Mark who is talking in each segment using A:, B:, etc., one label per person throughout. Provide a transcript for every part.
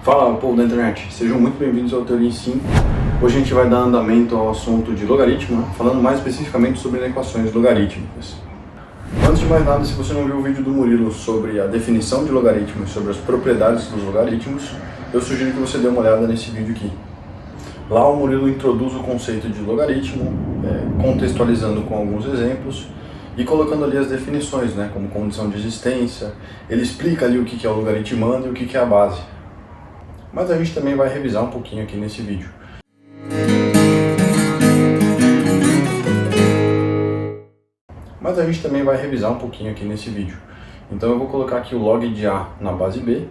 A: Fala, povo da internet, sejam muito bem-vindos ao Teoria em Sim. Hoje a gente vai dar andamento ao assunto de logaritmo, falando mais especificamente sobre equações logarítmicas. Antes de mais nada, se você não viu o vídeo do Murilo sobre a definição de logaritmo e sobre as propriedades dos logaritmos, eu sugiro que você dê uma olhada nesse vídeo aqui. Lá o Murilo introduz o conceito de logaritmo, contextualizando com alguns exemplos e colocando ali as definições, como condição de existência. Ele explica ali o que é o logaritmando e o que é a base. Mas a gente também vai revisar um pouquinho aqui nesse vídeo. Então eu vou colocar aqui o log de A na base B,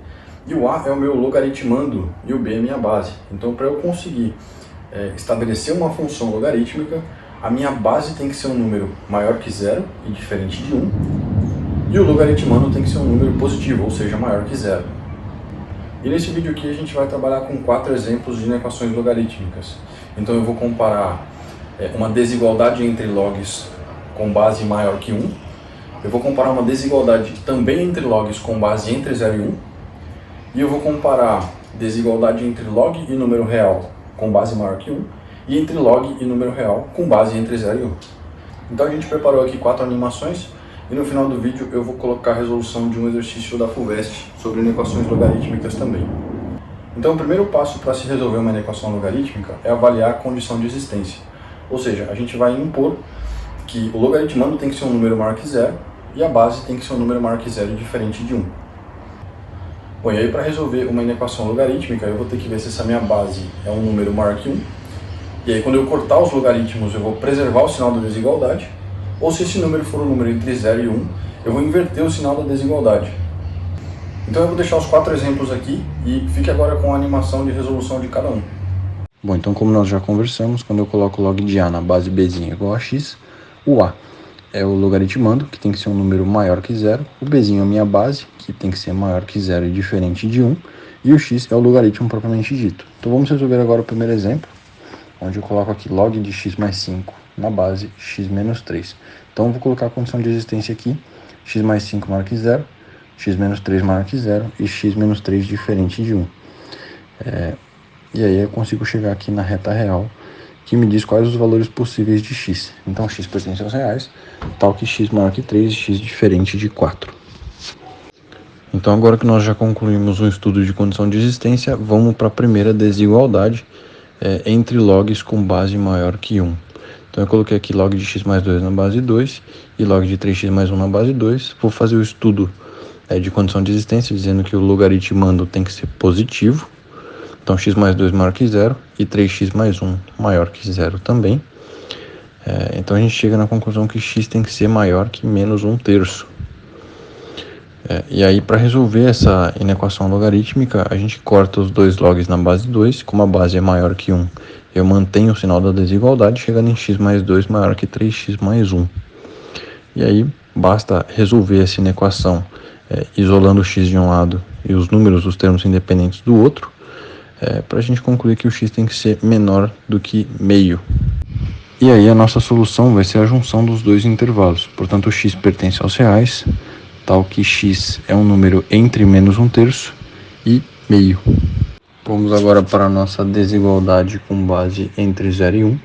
A: e o A é o meu logaritmando e o B é a minha base. Então para eu conseguir estabelecer uma função logarítmica, a minha base tem que ser um número maior que zero e diferente de 1, e o logaritmando tem que ser um número positivo, ou seja, maior que zero. E nesse vídeo aqui a gente vai trabalhar com 4 exemplos de inequações logarítmicas. Então eu vou comparar uma desigualdade entre logs com base maior que 1. Eu vou comparar uma desigualdade também entre logs com base entre 0 e 1. E eu vou comparar desigualdade entre log e número real com base maior que 1. E entre log e número real com base entre 0 e 1. Então a gente preparou aqui 4 animações. E no final do vídeo eu vou colocar a resolução de um exercício da FUVEST sobre inequações logarítmicas também. Então o primeiro passo para se resolver uma inequação logarítmica é avaliar a condição de existência. Ou seja, a gente vai impor que o logaritmando tem que ser um número maior que zero e a base tem que ser um número maior que zero diferente de 1. Bom, e aí para resolver uma inequação logarítmica eu vou ter que ver se essa minha base é um número maior que 1. E aí quando eu cortar os logaritmos eu vou preservar o sinal da desigualdade. Ou se esse número for um número entre 0 e 1, eu vou inverter o sinal da desigualdade. Então eu vou deixar os 4 exemplos aqui e fique agora com a animação de resolução de cada um.
B: Bom, então como nós já conversamos, quando eu coloco log de A na base Bzinha igual a x, o A é o logaritmando, que tem que ser um número maior que 0, o Bzinho é a minha base, que tem que ser maior que 0 e diferente de 1, e o x é o logaritmo propriamente dito. Então vamos resolver agora o primeiro exemplo, onde eu coloco aqui log de x mais 5 na base x menos 3. Então eu vou colocar a condição de existência aqui, x mais 5 maior que 0, x menos 3 maior que 0 e x menos 3 diferente de 1. E aí eu consigo chegar aqui na reta real, que me diz quais os valores possíveis de x. Então x pertence aos reais, tal que x maior que 3 e x diferente de 4. Então agora que nós já concluímos o estudo de condição de existência, vamos para a primeira desigualdade entre logs com base maior que 1. Então eu coloquei aqui log de x mais 2 na base 2 e log de 3x mais 1 na base 2. Vou fazer o estudo de condição de existência, dizendo que o logaritmando tem que ser positivo. Então x mais 2 maior que 0 e 3x mais 1 maior que 0 também. Então a gente chega na conclusão que x tem que ser maior que menos 1/3. E aí para resolver essa inequação logarítmica, a gente corta os dois logs na base 2. Como a base é maior que 1, eu mantenho o sinal da desigualdade, chegando em x mais 2 maior que 3x mais 1. E aí basta resolver essa inequação isolando o x de um lado e os números, os termos independentes do outro, para a gente concluir que o x tem que ser menor do que meio. E aí a nossa solução vai ser a junção dos dois intervalos. Portanto, o x pertence aos reais, tal que x é um número entre menos 1/3 e meio. Vamos agora para a nossa desigualdade com base entre 0 e 1.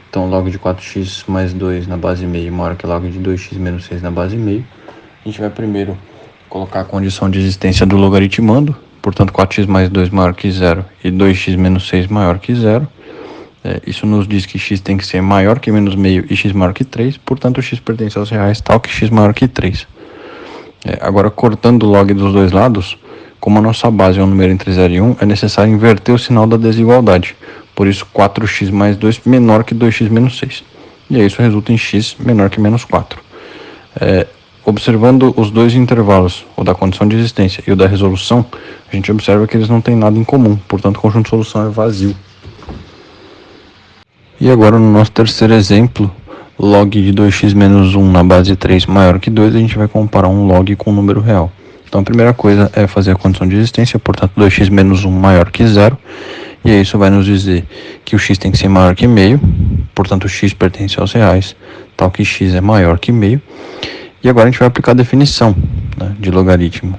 B: Então, log de 4x mais 2 na base meio maior que log de 2x menos 6 na base meio. A gente vai primeiro colocar a condição de existência do logaritmando. Portanto, 4x mais 2 maior que 0 e 2x menos 6 maior que 0. Isso nos diz que x tem que ser maior que menos meio e x maior que 3. Portanto, x pertence aos reais, tal que x maior que 3. Agora, cortando o log dos dois lados, como a nossa base é um número entre 0 e 1, é necessário inverter o sinal da desigualdade. Por isso, 4x mais 2 menor que 2x menos 6. E aí isso resulta em x menor que menos 4. Observando os dois intervalos, o da condição de existência e o da resolução, a gente observa que eles não têm nada em comum. Portanto, o conjunto de solução é vazio. E agora, no nosso terceiro exemplo, log de 2x menos 1 na base 3 maior que 2, a gente vai comparar um log com um número real. Então a primeira coisa é fazer a condição de existência, portanto 2x menos 1 maior que 0. E aí isso vai nos dizer que o x tem que ser maior que meio, portanto o x pertence aos reais, tal que x é maior que meio. E agora a gente vai aplicar a definição de logaritmo.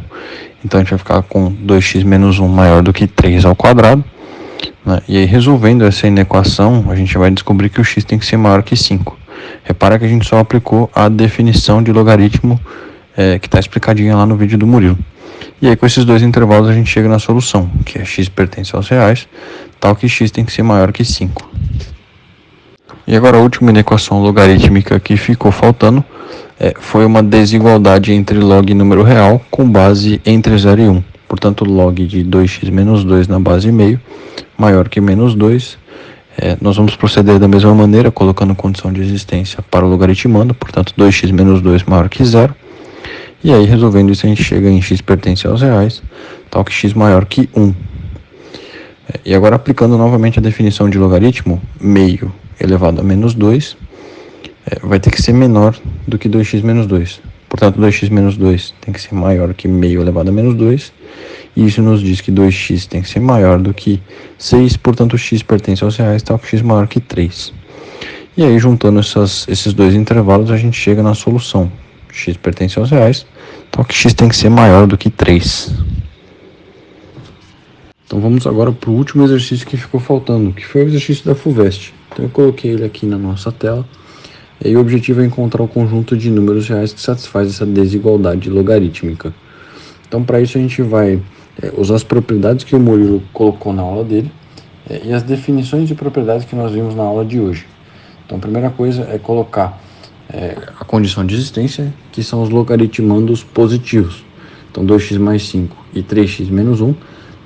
B: Então a gente vai ficar com 2x menos 1 maior do que 3 ao quadrado. Né? E aí, resolvendo essa inequação, a gente vai descobrir que o x tem que ser maior que 5. Repara que a gente só aplicou a definição de logaritmo que está explicadinha lá no vídeo do Murilo. E aí, com esses dois intervalos, a gente chega na solução, que é x pertence aos reais, tal que x tem que ser maior que 5. E agora a última inequação logarítmica que ficou faltando foi uma desigualdade entre log e número real com base entre 0 e 1. Portanto, log de 2x menos 2 na base meio maior que menos 2. Nós vamos proceder da mesma maneira, colocando condição de existência para o logaritmando, portanto 2x menos 2 maior que 0. E aí, resolvendo isso, a gente chega em x pertence aos reais, tal que x maior que 1. E agora, aplicando novamente a definição de logaritmo, meio elevado a menos 2, vai ter que ser menor do que 2x menos 2. Portanto, 2x menos 2 tem que ser maior que meio elevado a menos 2. E isso nos diz que 2x tem que ser maior do que 6, portanto, x pertence aos reais, tal que x maior que 3. E aí, juntando esses dois intervalos, a gente chega na solução. X pertence aos reais, tal que x tem que ser maior do que 3. Então vamos agora para o último exercício que ficou faltando, que foi o exercício da FUVEST. Então eu coloquei ele aqui na nossa tela. E o objetivo é encontrar o conjunto de números reais que satisfaz essa desigualdade logarítmica. Então para isso a gente vai usar as propriedades que o Murilo colocou na aula dele e as definições de propriedades que nós vimos na aula de hoje. Então a primeira coisa é colocar a condição de existência, que são os logaritmandos positivos. Então 2x mais 5 e 3x menos 1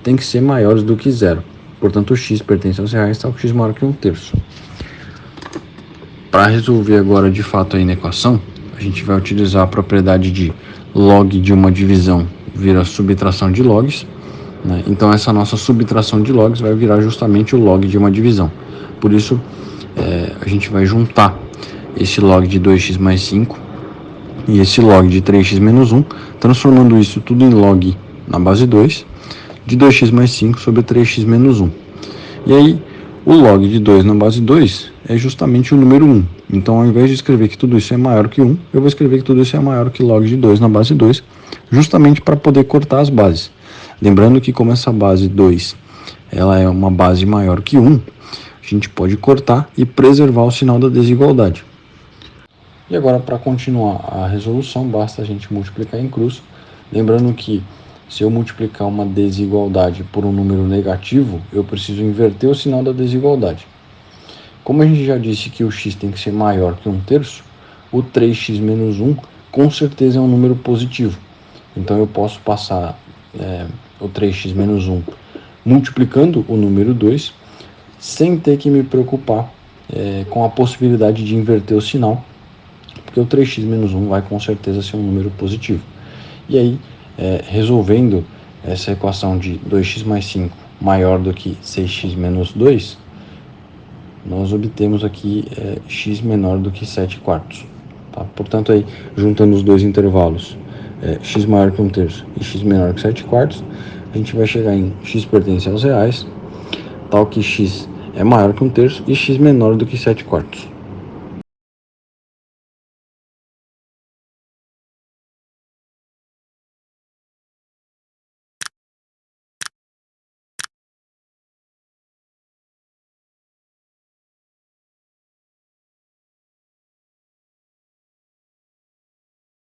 B: tem que ser maiores do que 0. Portanto, o x pertence aos reais, tal que x maior que 1/3. Para resolver agora de fato a inequação, a gente vai utilizar a propriedade de log de uma divisão vira subtração de logs. Né? Então essa nossa subtração de logs vai virar justamente o log de uma divisão. Por isso, a gente vai juntar esse log de 2x mais 5 e esse log de 3x menos 1, transformando isso tudo em log na base 2, de 2x mais 5 sobre 3x menos 1. E aí, o log de 2 na base 2 é justamente o número 1. Então, ao invés de escrever que tudo isso é maior que 1, eu vou escrever que tudo isso é maior que log de 2 na base 2, justamente para poder cortar as bases. Lembrando que como essa base 2 ela é uma base maior que 1, a gente pode cortar e preservar o sinal da desigualdade. E agora, para continuar a resolução, basta a gente multiplicar em cruz. Lembrando que se eu multiplicar uma desigualdade por um número negativo, eu preciso inverter o sinal da desigualdade. Como a gente já disse que o x tem que ser maior que 1/3, o 3x menos 1 com certeza é um número positivo. Então eu posso passar o 3x menos 1 multiplicando o número 2, sem ter que me preocupar com a possibilidade de inverter o sinal, porque o 3x menos 1 vai com certeza ser um número positivo. E aí, resolvendo essa equação de 2x mais 5 maior do que 6x menos 2, nós obtemos aqui x menor do que 7/4. Tá? Portanto, aí, juntando os dois intervalos, x maior que 1/3 e x menor que 7/4, a gente vai chegar em x pertence aos reais, tal que x é maior que 1/3 e x menor do que 7/4.